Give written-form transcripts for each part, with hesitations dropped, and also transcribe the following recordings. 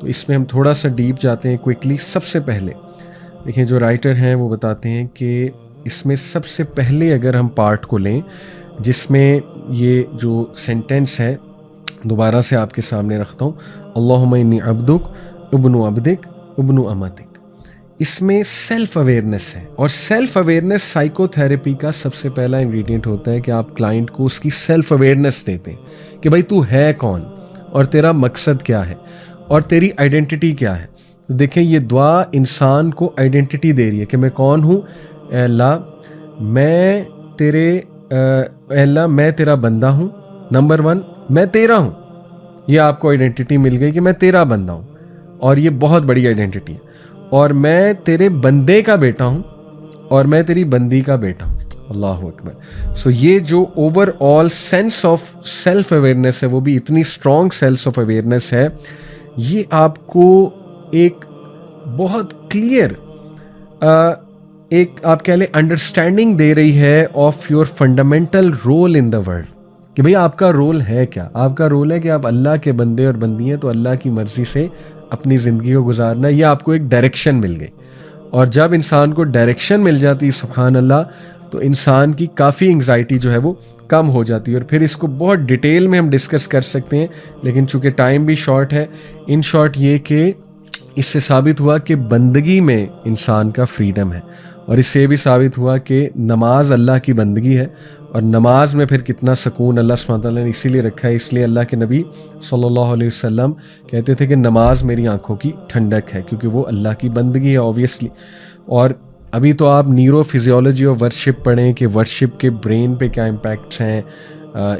تو اس میں ہم تھوڑا سا ڈیپ جاتے ہیں کوئکلی. سب سے پہلے دیکھیں جو رائٹر ہیں وہ بتاتے ہیں کہ اس میں سب سے پہلے اگر ہم پارٹ کو لیں جس میں یہ جو سینٹینس ہے دوبارہ سے آپ کے سامنے رکھتا ہوں, اللہم انی عبدک ابن عبدک ابن امتک, اس میں سیلف اویئرنیس ہے. اور سیلف اویئرنیس سائیکو تھیراپی کا سب سے پہلا انگریڈینٹ ہوتا ہے کہ آپ کلائنٹ کو اس کی سیلف اویئرنیس دیتے ہیں کہ بھائی تو ہے کون اور تیرا مقصد کیا ہے اور تیری آئیڈینٹی کیا ہے. دیکھیں یہ دعا انسان کو آئیڈینٹی دے رہی ہے کہ میں کون ہوں. اے اللہ میں تیرے اے اللہ میں تیرا بندہ ہوں. نمبر 1 میں تیرا ہوں. یہ آپ کو آئیڈینٹی مل گئی کہ میں تیرا بندہ ہوں, اور یہ بہت بڑی آئیڈینٹی ہے. اور میں تیرے بندے کا بیٹا ہوں اور میں تیری بندی کا بیٹا ہوں. اللہ اکبر. سو یہ جو over all sense of self awareness ہے وہ بھی اتنی اسٹرانگ سینس آف اویئرنیس ہے, یہ آپ کو ایک بہت کلیئر ایک آپ کہہ لیں انڈرسٹینڈنگ دے رہی ہے of your fundamental role in the world کہ بھئی آپ کا رول ہے کیا. آپ کا رول ہے کہ آپ اللہ کے بندے اور بندی ہیں, تو اللہ کی مرضی سے اپنی زندگی کو گزارنا ہے. یہ آپ کو ایک ڈائریکشن مل گئی, اور جب انسان کو ڈائریکشن مل جاتی سبحان اللہ تو انسان کی کافی انگزائٹی جو ہے وہ کم ہو جاتی ہے. اور پھر اس کو بہت ڈیٹیل میں ہم ڈسکس کر سکتے ہیں, لیکن چونکہ ٹائم بھی شارٹ ہے. ان شارٹ یہ کہ اس سے ثابت ہوا کہ بندگی میں انسان کا فریڈم ہے, اور اس سے بھی ثابت ہوا کہ نماز اللہ کی بندگی ہے, اور نماز میں پھر کتنا سکون اللہ سبحانہ تعالیٰ نے اسی لیے رکھا ہے. اس لیے اللہ کے نبی صلی اللہ علیہ وسلم کہتے تھے کہ نماز میری آنکھوں کی ٹھنڈک ہے, کیونکہ وہ اللہ کی بندگی ہے آبویسلی. اور ابھی تو آپ نیورو فزیولوجی آف ورشپ پڑھیں کہ ورشپ کے برین پہ کیا امپیکٹس ہیں,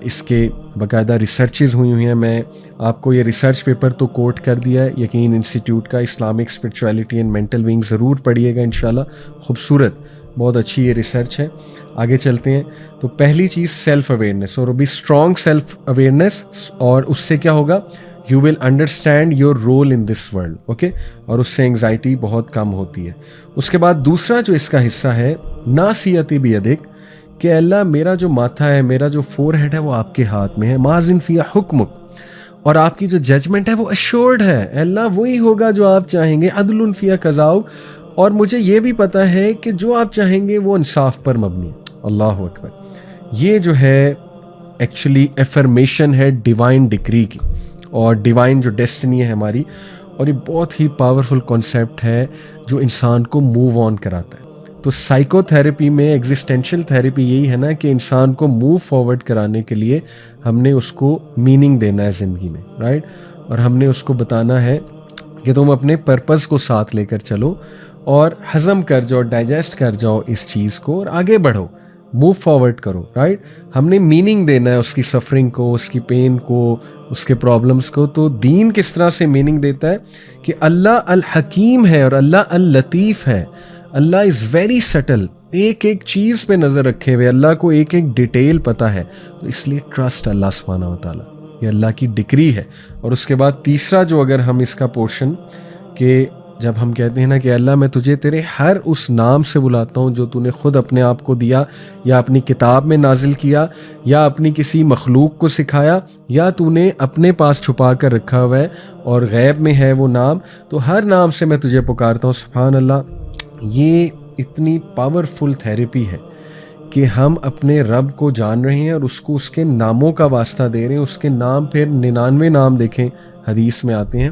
اس کے باقاعدہ ریسرچز ہوئی ہیں. میں آپ کو یہ ریسرچ پیپر تو کوٹ کر دیا ہے یقین انسٹیٹیوٹ کا, Islamic spirituality and mental weighing, ضرور پڑھیے گا انشاءاللہ. خوبصورت, بہت اچھی یہ ریسرچ ہے. آگے چلتے ہیں. تو پہلی چیز سیلف اویئرنیس, اور بھی اسٹرانگ سیلف اویئرنیس, اور اس سے کیا ہوگا you will understand your role in this world. Okay, اور اس سے انگزائٹی بہت کم ہوتی ہے. اس کے بعد دوسرا جو اس کا حصہ ہے ناصیتی بیدک, کہ اللہ میرا جو ماتھا ہے, میرا جو فور ہیڈ ہے وہ آپ کے ہاتھ میں ہے. ماذن فی حکمک, اور آپ کی جو ججمنٹ ہے وہ ایشورڈ ہے. اللہ وہی ہوگا جو آپ چاہیں گے. عدل فی قضاء, اور مجھے یہ بھی پتہ ہے کہ جو آپ چاہیں گے وہ انصاف پر مبنی ہے. اللہ اکبر. یہ جو ہے ایکچولی افرمیشن ہے ڈیوائن ڈکری کی, اور ڈیوائن جو ڈیسٹنی ہے ہماری, اور یہ بہت ہی پاورفل کانسیپٹ ہے جو انسان کو موو آن کراتا ہے. تو سائیکو تھیراپی میں ایگزسٹینشل تھیراپی یہی ہے نا کہ انسان کو موو فارورڈ کرانے کے لیے ہم نے اس کو میننگ دینا ہے زندگی میں, رائٹ. اور ہم نے اس کو بتانا ہے کہ تم اپنے پرپز کو ساتھ لے کر چلو اور ہضم کر جاؤ, ڈائجسٹ کر جاؤ اس چیز کو, اور آگے بڑھو, موو فارورڈ کرو, رائٹ. ہم نے میننگ دینا ہے اس کی سفرنگ کو, اس کی پین کو, اس کے پرابلمس کو. تو دین کس طرح سے میننگ دیتا ہے کہ اللہ الحکیم ہے اور اللہ اللطیف ہے. اللہ از ویری سٹل, ایک ایک چیز پہ نظر رکھے ہوئے, اللہ کو ایک ایک ڈیٹیل پتہ ہے. تو اس لیے ٹرسٹ اللہ سبحانہ و تعالیٰ, یہ اللہ کی ڈگری ہے. اور اس کے بعد تیسرا جو اگر ہم اس کا پورشن کہ جب ہم کہتے ہیں نا کہ اللہ میں تجھے تیرے ہر اس نام سے بلاتا ہوں جو تو نے خود اپنے آپ کو دیا, یا اپنی کتاب میں نازل کیا, یا اپنی کسی مخلوق کو سکھایا, یا تو نے اپنے پاس چھپا کر رکھا ہوا ہے اور غیب میں ہے وہ نام, تو ہر نام سے میں تجھے پکارتا ہوں. سبحان اللہ. یہ اتنی پاورفل تھیراپی ہے کہ ہم اپنے رب کو جان رہے ہیں اور اس کو اس کے ناموں کا واسطہ دے رہے ہیں. اس کے نام پھر 99 نام دیکھیں حدیث میں آتے ہیں,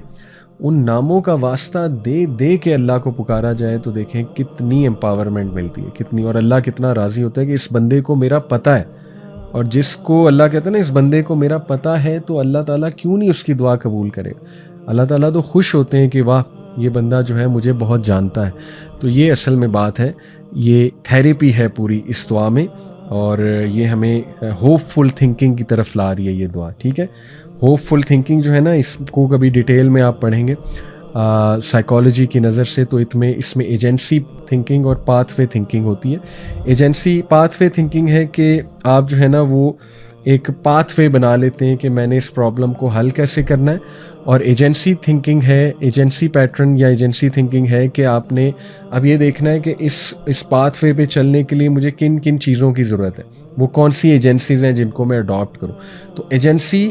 ان ناموں کا واسطہ دے دے کے اللہ کو پکارا جائے تو دیکھیں کتنی امپاورمنٹ ملتی ہے, کتنی. اور اللہ کتنا راضی ہوتا ہے کہ اس بندے کو میرا پتہ ہے, اور جس کو اللہ کہتا ہے نا اس بندے کو میرا پتہ ہے, تو اللہ تعالیٰ کیوں نہیں اس کی دعا قبول کرے. اللہ تعالیٰ تو خوش ہوتے ہیں کہ واہ یہ بندہ جو ہے مجھے بہت جانتا ہے. تو یہ اصل میں بات ہے, یہ تھیراپی ہے پوری اس دعا میں, اور یہ ہمیں ہوپ فل تھنکنگ کی طرف لا رہی ہے یہ دعا. ٹھیک ہے, ہوپ فل تھنکنگ جو ہے نا اس کو کبھی ڈیٹیل میں آپ پڑھیں گے سائیکالوجی کی نظر سے, تو اس میں ایجنسی تھنکنگ اور پاتھ وے تھنکنگ ہوتی ہے. ایجنسی پاتھ وے تھنکنگ ہے کہ آپ جو ہے نا وہ ایک پاتھ وے بنا لیتے ہیں کہ میں نے اس پرابلم کو حل کیسے کرنا ہے, اور ایجنسی تھنکنگ ہے, ایجنسی پیٹرن یا ایجنسی تھنکنگ ہے کہ آپ نے اب یہ دیکھنا ہے کہ اس پاتھ وے پہ چلنے کے لیے مجھے کن کن چیزوں کی ضرورت ہے, وہ کون سی ایجنسیز ہیں جن کو میں اڈاپٹ کروں. تو agency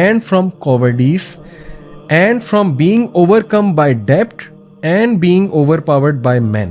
and from cowardice, and from being overcome by debt and being overpowered by men।